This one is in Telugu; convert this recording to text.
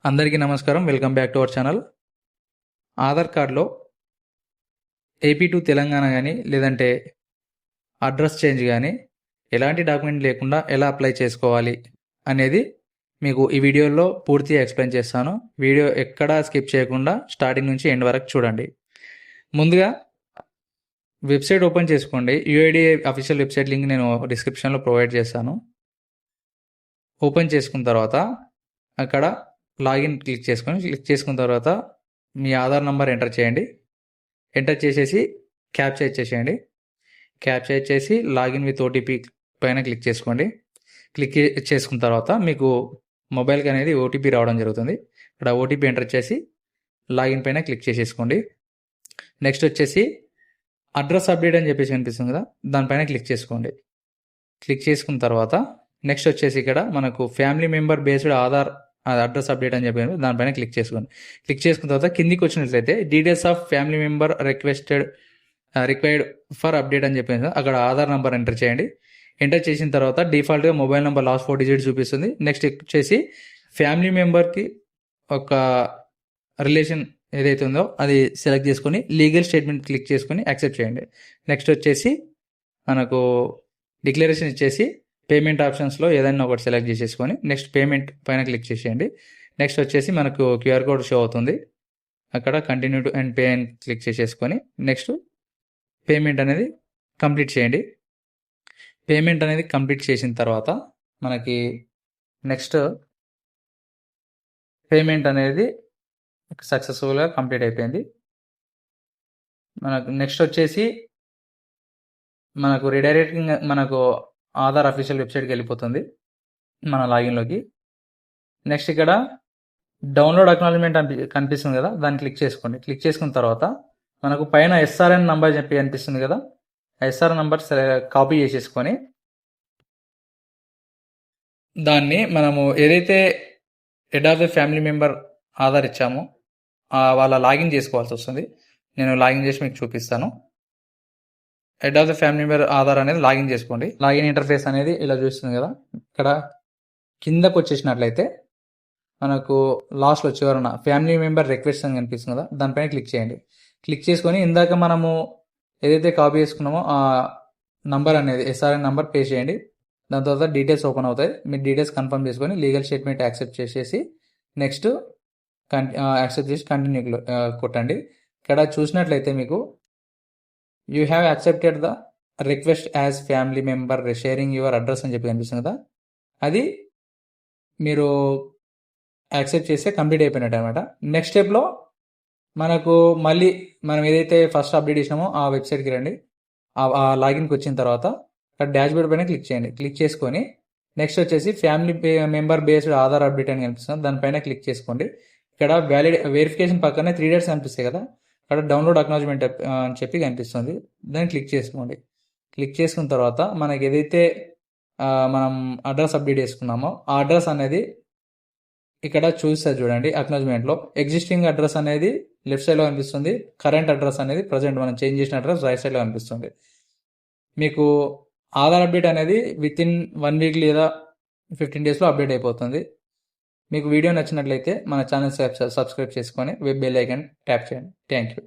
అందరికీ నమస్కారం. Welcome back to our channel. Aadhaar కార్డ్లో ఏపీ టు తెలంగాణ కానీ లేదంటే అడ్రస్ చేంజ్ కానీ ఎలాంటి డాక్యుమెంట్ లేకుండా ఎలా అప్లై చేసుకోవాలి అనేది మీకు ఈ వీడియోలో పూర్తిగా ఎక్స్ప్లెయిన్ చేస్తాను. వీడియో ఎక్కడా స్కిప్ చేయకుండా స్టార్టింగ్ నుంచి ఎండ్ వరకు చూడండి. ముందుగా వెబ్సైట్ ఓపెన్ చేసుకోండి. యూఐడిఏ అఫీషియల్ వెబ్సైట్ లింక్ నేను డిస్క్రిప్షన్లో ప్రొవైడ్ చేస్తాను. ఓపెన్ చేసుకున్న తర్వాత అక్కడ లాగిన్ క్లిక్ చేసుకున్న తర్వాత మీ ఆధార్ నంబర్ ఎంటర్ చేయండి. ఎంటర్ చేసేసి క్యాప్చా ఇచ్చేసేయండి. క్యాప్చా ఇచ్చేసి లాగిన్ విత్ ఓటీపీ పైన క్లిక్ చేసుకోండి. క్లిక్ చేసుకున్న తర్వాత మీకు మొబైల్కి అనేది ఓటీపీ రావడం జరుగుతుంది. ఇక్కడ ఓటీపీ ఎంటర్ చేసి లాగిన్ పైన క్లిక్ చేసేసుకోండి. నెక్స్ట్ వచ్చేసి అడ్రస్ అప్డేట్ అని చెప్పేసి కనిపిస్తుంది కదా, దానిపైన క్లిక్ చేసుకోండి. క్లిక్ చేసుకున్న తర్వాత నెక్స్ట్ వచ్చేసి ఇక్కడ మనకు family member based Aadhaar address update అని చెప్పాను, దానిపైన క్లిక్ చేసుకోండి. క్లిక్ చేసుకున్న తర్వాత కిందికి వచ్చినట్లయితే details of family member required for update అని చెప్పాను, అక్కడ ఆధార్ నెంబర్ ఎంటర్ చేయండి. ఎంటర్ చేసిన తర్వాత డిఫాల్ట్గా మొబైల్ నెంబర్ లాస్ట్ 4 డిజిట్స్ చూపిస్తుంది. నెక్స్ట్ వచ్చేసి ఫ్యామిలీ మెంబర్కి ఒక రిలేషన్ ఏదైతే ఉందో అది సెలెక్ట్ చేసుకొని లీగల్ స్టేట్మెంట్ క్లిక్ చేసుకొని యాక్సెప్ట్ చేయండి. నెక్స్ట్ వచ్చేసి మనకు డిక్లరేషన్ ఇచ్చేసి పేమెంట్ ఆప్షన్స్లో ఏదైనా ఒకటి సెలెక్ట్ చేసేసుకొని నెక్స్ట్ పేమెంట్ పైన క్లిక్ చేసేయండి. నెక్స్ట్ వచ్చేసి మనకు క్యూఆర్ కోడ్ షో అవుతుంది, అక్కడ కంటిన్యూ టు అండ్ పే అని క్లిక్ చేసేసుకొని నెక్స్ట్ పేమెంట్ అనేది కంప్లీట్ చేయండి. పేమెంట్ అనేది కంప్లీట్ చేసిన తర్వాత మనకి నెక్స్ట్ పేమెంట్ అనేది సక్సెస్ఫుల్గా కంప్లీట్ అయిపోయింది. మనకు నెక్స్ట్ వచ్చేసి మనకు రీడైరెక్టింగ్ మనకు ఆధార్ అఫీషియల్ వెబ్సైట్కి వెళ్ళిపోతుంది మన లాగిన్లోకి. నెక్స్ట్ ఇక్కడ డౌన్లోడ్ అక్నాలజ్మెంట్ కనిపిస్తుంది కదా, దాన్ని క్లిక్ చేసుకోండి. క్లిక్ చేసుకున్న తర్వాత మనకు పైన ఎస్ఆర్ఎన్ నంబర్ చెప్పి కనిపిస్తుంది కదా, ఎస్ఆర్ఎన్ నంబర్ కాపీ చేసేసుకొని దాన్ని మనము ఏదైతే head of the family member Aadhaar ఇచ్చామో వాళ్ళ లాగిన్ చేసుకోవాల్సి వస్తుంది. నేను లాగిన్ చేసి మీకు చూపిస్తాను. Head of the family member Aadhaar అనేది లాగిన్ చేసుకోండి. లాగిన్ ఇంటర్ఫేస్ అనేది ఇలా చూస్తుంది కదా, ఇక్కడ కిందకు వచ్చేసినట్లయితే మనకు లాస్ట్లో చివరన ఫ్యామిలీ మెంబర్ రిక్వెస్ట్ అని కనిపిస్తుంది కదా, దానిపైన క్లిక్ చేయండి. క్లిక్ చేసుకొని ఇందాక మనము ఏదైతే కాపీ చేసుకున్నామో ఆ నంబర్ అనేది ఎస్ఆర్ఎన్ నంబర్ పే చేయండి. దాని తర్వాత డీటెయిల్స్ ఓపెన్ అవుతాయి. మీరు డీటెయిల్స్ కన్ఫర్మ్ చేసుకొని లీగల్ స్టేట్మెంట్ యాక్సెప్ట్ చేసేసి నెక్స్ట్ యాక్సెప్ట్ చేసి కంటిన్యూ కొట్టండి. ఇక్కడ చూసినట్లయితే మీకు you have accepted the request as family member sharing your address అని చెప్పి కనిపిస్తుంది కదా, అది మీరు యాక్సెప్ట్ చేస్తే కంప్లీట్ అయిపోయినట్టు అనమాట. నెక్స్ట్ స్టెప్లో మనకు మళ్ళీ మనం ఏదైతే ఫస్ట్ అప్డేట్ చేసినామో ఆ వెబ్సైట్కి రండి. ఆ లాగిన్కి వచ్చిన తర్వాత ఇక్కడ డాష్ బోర్డ్ పైన క్లిక్ చేయండి. క్లిక్ చేసుకొని నెక్స్ట్ వచ్చేసి family member based Aadhaar update అని కనిపిస్తుంది, దానిపైన క్లిక్ చేసుకోండి. ఇక్కడ వెరిఫికేషన్ పక్కనే 3 డేట్స్ కనిపిస్తాయి కదా, అక్కడ డౌన్లోడ్ అక్నాలజ్మెంట్ అని చెప్పి కనిపిస్తుంది, దాన్ని క్లిక్ చేసుకోండి. క్లిక్ చేసుకున్న తర్వాత మనకి ఏదైతే మనం అడ్రస్ అప్డేట్ చేసుకున్నామో ఆ అడ్రస్ అనేది ఇక్కడ చూస్తారు చూడండి. అక్నాలజ్మెంట్లో ఎగ్జిస్టింగ్ అడ్రస్ అనేది లెఫ్ట్ సైడ్లో కనిపిస్తుంది, కరెంట్ అడ్రస్ అనేది ప్రజెంట్ మనం చేంజ్ చేసిన అడ్రస్ రైట్ సైడ్లో కనిపిస్తుంది. మీకు ఆధార్ అప్డేట్ అనేది విత్ ఇన్ 1 వీక్ లేదా 15 డేస్లో అప్డేట్ అయిపోతుంది. మీకు వీడియో నచ్చినట్లయితే మన ఛానల్ సబ్స్క్రైబ్ చేసుకొని బెల్ ఐకాన్ ట్యాప్ చేయండి. Thank you.